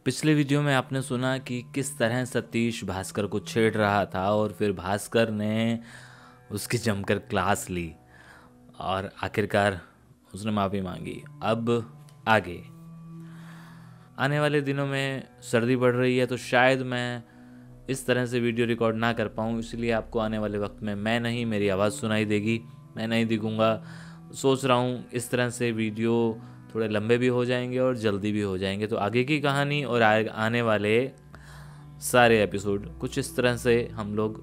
पिछले वीडियो में आपने सुना कि किस तरह सतीश भास्कर को छेड़ रहा था और फिर भास्कर ने उसकी जमकर क्लास ली और आखिरकार उसने माफ़ी मांगी। अब आगे आने वाले दिनों में सर्दी बढ़ रही है तो शायद मैं इस तरह से वीडियो रिकॉर्ड ना कर पाऊँ, इसलिए आपको आने वाले वक्त में मैं नहीं, मेरी आवाज़ सुनाई देगी, मैं नहीं दिखूँगा। सोच रहा हूँ इस तरह से वीडियो थोड़े लंबे भी हो जाएंगे और जल्दी भी हो जाएंगे। तो आगे की कहानी और आने वाले सारे एपिसोड कुछ इस तरह से हम लोग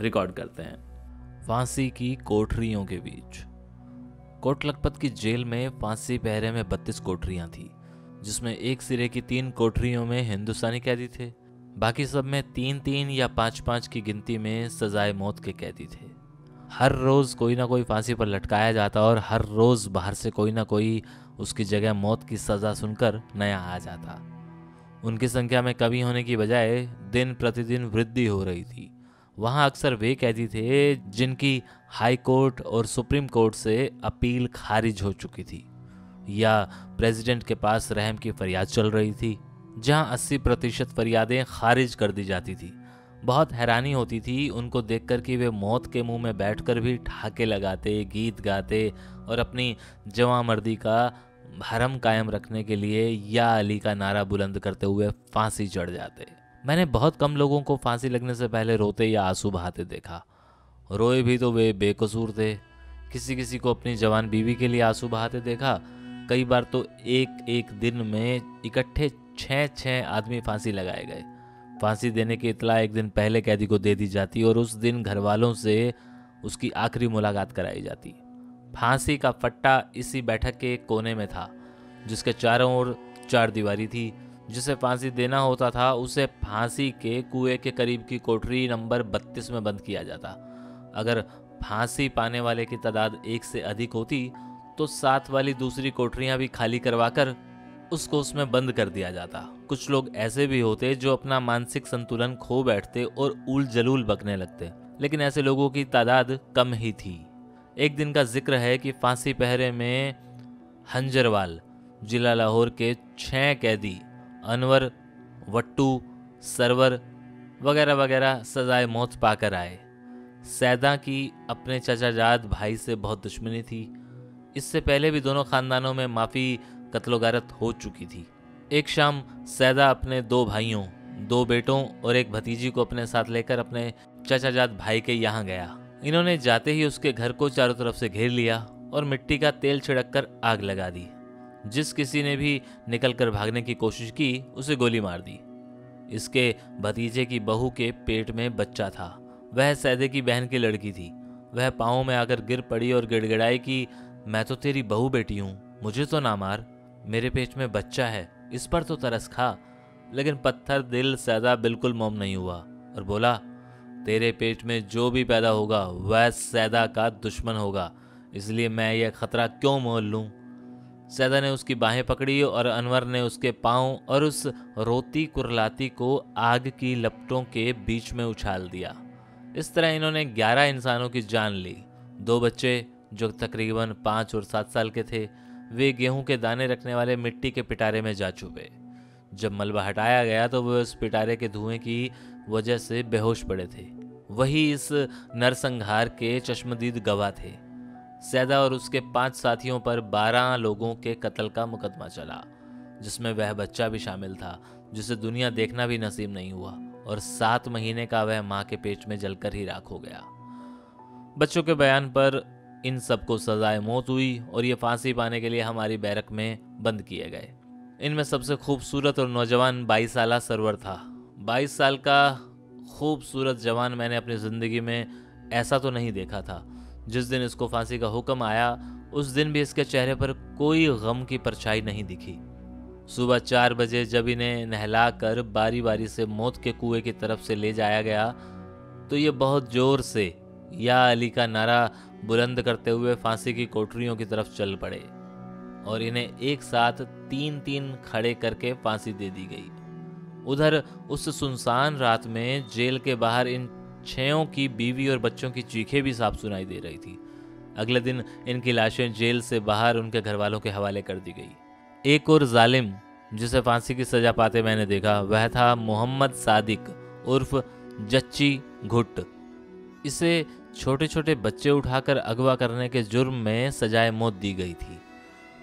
रिकॉर्ड करते हैं। फांसी की कोठरियों के बीच। कोट लखपत की जेल में फांसी पहरे में 32 कोठरियां थी, जिसमें एक सिरे की 3 कोठरियों में हिंदुस्तानी कैदी थे, बाकी सब में 3-3 या 5-5 की गिनती में सजाए मौत के कैदी थे। हर रोज कोई ना कोई फांसी पर लटकाया जाता और हर रोज बाहर से कोई ना कोई उसकी जगह मौत की सजा सुनकर नया आ जाता। उनकी संख्या में कमी होने की बजाय दिन प्रतिदिन वृद्धि हो रही थी। वहां अक्सर वे कैदी थे जिनकी हाई कोर्ट और सुप्रीम कोर्ट से अपील खारिज हो चुकी थी, या प्रेसिडेंट के पास रहम की फरियाद चल रही थी, जहां 80% फरियादें खारिज कर दी जाती थी। बहुत हैरानी होती थी उनको देखकर कि वे मौत के मुंह में बैठकर भी ठहाके लगाते, गीत गाते और अपनी जवामर्दी का भरम कायम रखने के लिए या अली का नारा बुलंद करते हुए फांसी चढ़ जाते। मैंने बहुत कम लोगों को फांसी लगने से पहले रोते या आंसू बहाते देखा। रोए भी तो वे बेकसूर थे। किसी किसी को अपनी जवान बीवी के लिए आंसू बहाते देखा। कई बार तो एक एक दिन में इकट्ठे 6-6 आदमी फांसी लगाए गए। फांसी देने की इत्तला एक दिन पहले कैदी को दे दी जाती और उस दिन घर वालों से उसकी आखिरी मुलाकात कराई जाती। फांसी का फट्टा इसी बैठक के एक कोने में था, जिसके चारों ओर 4 दीवारी थी। जिसे फांसी देना होता था उसे फांसी के कुएं के करीब की कोठरी नंबर 32 में बंद किया जाता। अगर फांसी पाने वाले की तादाद 1 से अधिक होती तो साथ वाली दूसरी कोठरियां भी खाली करवाकर उसको उसमें बंद कर दिया जाता। कुछ लोग ऐसे भी होते जो अपना मानसिक संतुलन खो बैठते और उल जलूल बकने लगते, लेकिन ऐसे लोगों की तादाद कम ही थी। एक दिन का जिक्र है कि फांसी पहरे में हंजरवाल जिला लाहौर के 6 कैदी अनवर, वट्टू, सरवर वगैरह वगैरह सजाए मौत पाकर आए। सैदा की अपने चचाजाद भाई से बहुत दुश्मनी थी। इससे पहले भी दोनों खानदानों में माफी कत्लोगारत हो चुकी थी। एक शाम सैदा अपने 2 भाइयों, 2 बेटों और एक भतीजी को अपने साथ लेकर अपने चचाजाद भाई के यहाँ गया। इन्होंने जाते ही उसके घर को चारों तरफ से घेर लिया और मिट्टी का तेल छिड़ककर आग लगा दी। जिस किसी ने भी निकलकर भागने की कोशिश की उसे गोली मार दी। इसके भतीजे की बहू के पेट में बच्चा था। वह सैदे की बहन की लड़की थी। वह पाँव में आकर गिर पड़ी और गिड़गिड़ाई कि मैं तो तेरी बहू बेटी हूँ, मुझे तो ना मार, मेरे पेट में बच्चा है, इस पर तो तरस खा। लेकिन पत्थर दिल सैदा बिल्कुल मौन नहीं हुआ और बोला, तेरे पेट में जो भी पैदा होगा वह सैदा का दुश्मन होगा, इसलिए मैं यह खतरा क्यों मोल लूं। सैदा ने उसकी बाहें पकड़ी और अनवर ने उसके पांव और उस रोती कुरलाती को आग की लपटों के बीच में उछाल दिया। इस तरह इन्होंने 11 इंसानों की जान ली। 2 बच्चे जो तकरीबन 5 और 7 साल के थे, वे गेहूं के दाने रखने वाले मिट्टी के पिटारे में जा छुपे। जब मलबा हटाया गया तो वे उस पिटारे के धुएं की वजह से बेहोश पड़े थे। वही इस नरसंहार के चश्मदीद गवाह थे। सैदा और उसके 5 साथियों पर 12 लोगों के कत्ल का मुकदमा चला, जिसमें वह बच्चा भी शामिल था, जिसे दुनिया देखना भी नसीब नहीं हुआ और 7 महीने का वह मां के पेट में जलकर ही राख हो गया। बच्चों के बयान पर इन सबको सजाए मौत हुई और ये फांसी पाने के लिए हमारी बैरक में बंद किए गए। इनमें सबसे खूबसूरत और नौजवान 22 साला सरवर था। 22 साल का खूबसूरत जवान मैंने अपनी ज़िंदगी में ऐसा तो नहीं देखा था। जिस दिन इसको फांसी का हुक्म आया उस दिन भी इसके चेहरे पर कोई गम की परछाई नहीं दिखी। सुबह 4 बजे जब इन्हें नहलाकर बारी बारी से मौत के कुएं की तरफ से ले जाया गया तो ये बहुत जोर से या अली का नारा बुलंद करते हुए फांसी की कोठरियों की तरफ चल पड़े और इन्हें एक साथ 3-3 खड़े करके फांसी दे दी गई। उधर उस सुनसान रात में जेल के बाहर इन 6 की बीवी और बच्चों की चीखें भी साफ सुनाई दे रही थी। अगले दिन इनकी लाशें जेल से बाहर उनके घर वालों के हवाले कर दी गई। एक और जालिम जिसे फांसी की सजा पाते मैंने देखा वह था मोहम्मद सादिक उर्फ जच्ची घुट्ट। इसे छोटे छोटे बच्चे उठाकर अगवा करने के जुर्म में सजाए मौत दी गई थी।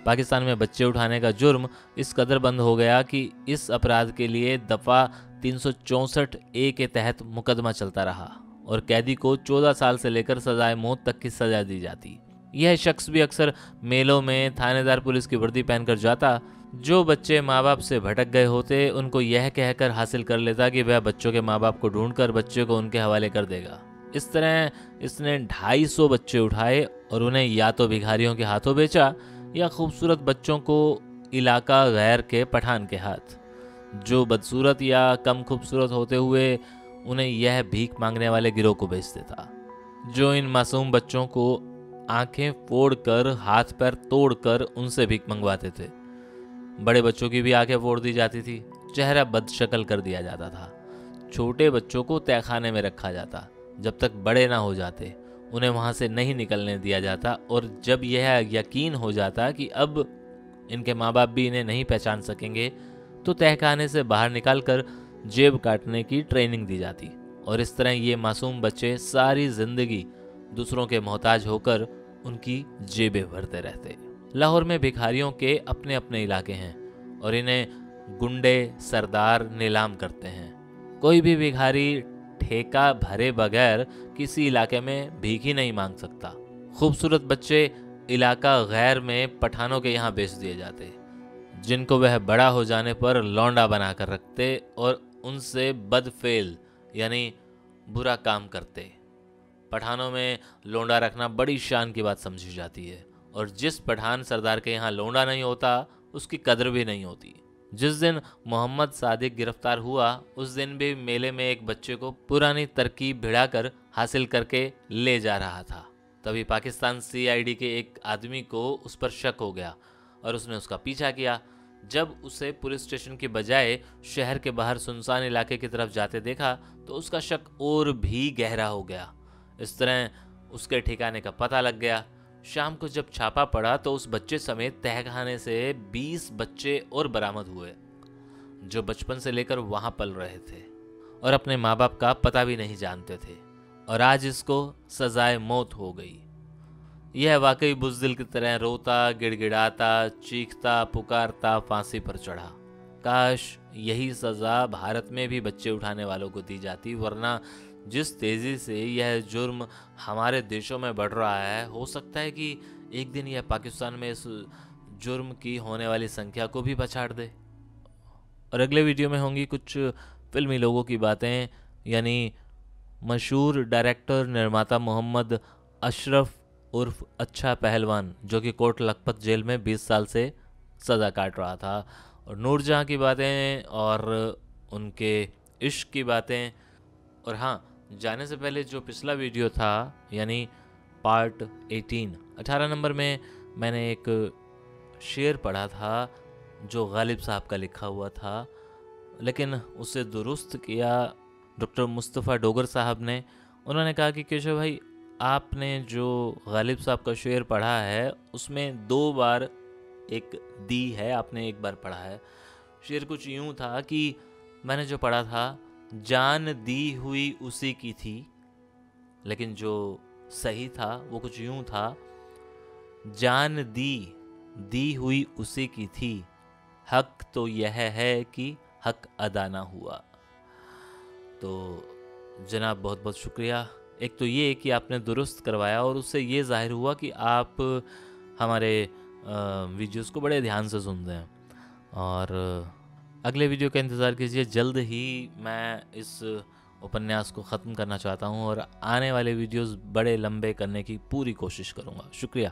पाकिस्तान में बच्चे उठाने का जुर्म इस कदर बंद हो गया कि इस अपराध के लिए दफ़ा 364 ए के तहत मुकदमा चलता रहा और कैदी को 14 साल से लेकर सजाए मौत तक की सजा दी जाती। यह शख्स भी अक्सर मेलों में थानेदार पुलिस की वर्दी पहनकर जाता। जो बच्चे माँ बाप से भटक गए होते उनको यह कहकर हासिल कर लेता कि वह बच्चों के माँ बाप को ढूंढकर बच्चे को उनके हवाले कर देगा। इस तरह इसने 250 बच्चे उठाए और उन्हें या तो भिखारियों के हाथों बेचा या खूबसूरत बच्चों को इलाका गैर के पठान के हाथ, जो बदसूरत या कम खूबसूरत होते हुए उन्हें यह भीख मांगने वाले गिरोह को बेच देता, जो इन मासूम बच्चों को आंखें फोड़कर हाथ पैर तोड़कर उनसे भीख मंगवाते थे। बड़े बच्चों की भी आंखें फोड़ दी जाती थी, चेहरा बदशक्ल कर दिया जाता था। छोटे बच्चों को तहखाने में रखा जाता, जब तक बड़े ना हो जाते उन्हें वहां से नहीं निकलने दिया जाता। और जब यह यकीन हो जाता कि अब इनके माँ बाप भी इन्हें नहीं पहचान सकेंगे तो तहखाने से बाहर निकालकर जेब काटने की ट्रेनिंग दी जाती। और इस तरह ये मासूम बच्चे सारी जिंदगी दूसरों के मोहताज होकर उनकी जेबें भरते रहते। लाहौर में भिखारियों के अपने अपने इलाके हैं और इन्हें गुंडे सरदार नीलाम करते हैं। कोई भी भिखारी ठेका भरे बगैर किसी इलाके में भीख ही नहीं मांग सकता। खूबसूरत बच्चे इलाका गैर में पठानों के यहाँ बेच दिए जाते, जिनको वह बड़ा हो जाने पर लौंडा बना कर रखते और उनसे बदफेल यानी बुरा काम करते। पठानों में लौंडा रखना बड़ी शान की बात समझी जाती है और जिस पठान सरदार के यहाँ लौंडा नहीं होता उसकी कदर भी नहीं होती। जिस दिन मोहम्मद सादिक गिरफ्तार हुआ उस दिन भी मेले में एक बच्चे को पुरानी तरकीब भिड़ाकर हासिल करके ले जा रहा था। तभी पाकिस्तान CID के एक आदमी को उस पर शक हो गया और उसने उसका पीछा किया। जब उसे पुलिस स्टेशन के बजाय शहर के बाहर सुनसान इलाके की तरफ जाते देखा तो उसका शक और भी गहरा हो गया। इस तरह उसके ठिकाने का पता लग गया। शाम को जब छापा पड़ा तो उस बच्चे समेत तहखाने से 20 बच्चे और बरामद हुए, जो बचपन से लेकर वहां पल रहे थे और अपने माँ बाप का पता भी नहीं जानते थे। और आज इसको सजाए मौत हो गई। यह वाकई बुज़दिल की तरह रोता, गिड़गिड़ाता, चीखता, पुकारता फांसी पर चढ़ा। काश यही सज़ा भारत में भी बच्चे उठाने वालों को दी जाती, वरना जिस तेज़ी से यह जुर्म हमारे देशों में बढ़ रहा है, हो सकता है कि एक दिन यह पाकिस्तान में इस जुर्म की होने वाली संख्या को भी पछाड़ दे। और अगले वीडियो में होंगी कुछ फिल्मी लोगों की बातें, यानी मशहूर डायरेक्टर निर्माता मोहम्मद अशरफ उर्फ अच्छा पहलवान, जो कि कोट लखपत जेल में 20 साल से सज़ा काट रहा था, और नूरजहाँ की बातें और उनके इश्क की बातें। और हाँ, जाने से पहले जो पिछला वीडियो था यानी पार्ट 18 नंबर में मैंने एक शेर पढ़ा था जो गालिब साहब का लिखा हुआ था, लेकिन उसे दुरुस्त किया डॉक्टर मुस्तफ़ा डोगर साहब ने। उन्होंने कहा कि केशव भाई, आपने जो गालिब साहब का शेर पढ़ा है उसमें 2 बार एक दी है, आपने 1 बार पढ़ा है। शेर कुछ यूँ था कि मैंने जो पढ़ा था, जान दी हुई उसी की थी, लेकिन जो सही था वो कुछ यूँ था, जान दी हुई उसी की थी, हक तो यह है कि हक अदा ना हुआ। तो जनाब बहुत बहुत शुक्रिया। एक तो ये कि आपने दुरुस्त करवाया और उससे ये जाहिर हुआ कि आप हमारे वीडियोस को बड़े ध्यान से सुनते हैं। और अगले वीडियो का इंतज़ार कीजिए, जल्द ही मैं इस उपन्यास को ख़त्म करना चाहता हूँ और आने वाले वीडियोस बड़े लंबे करने की पूरी कोशिश करूँगा। शुक्रिया।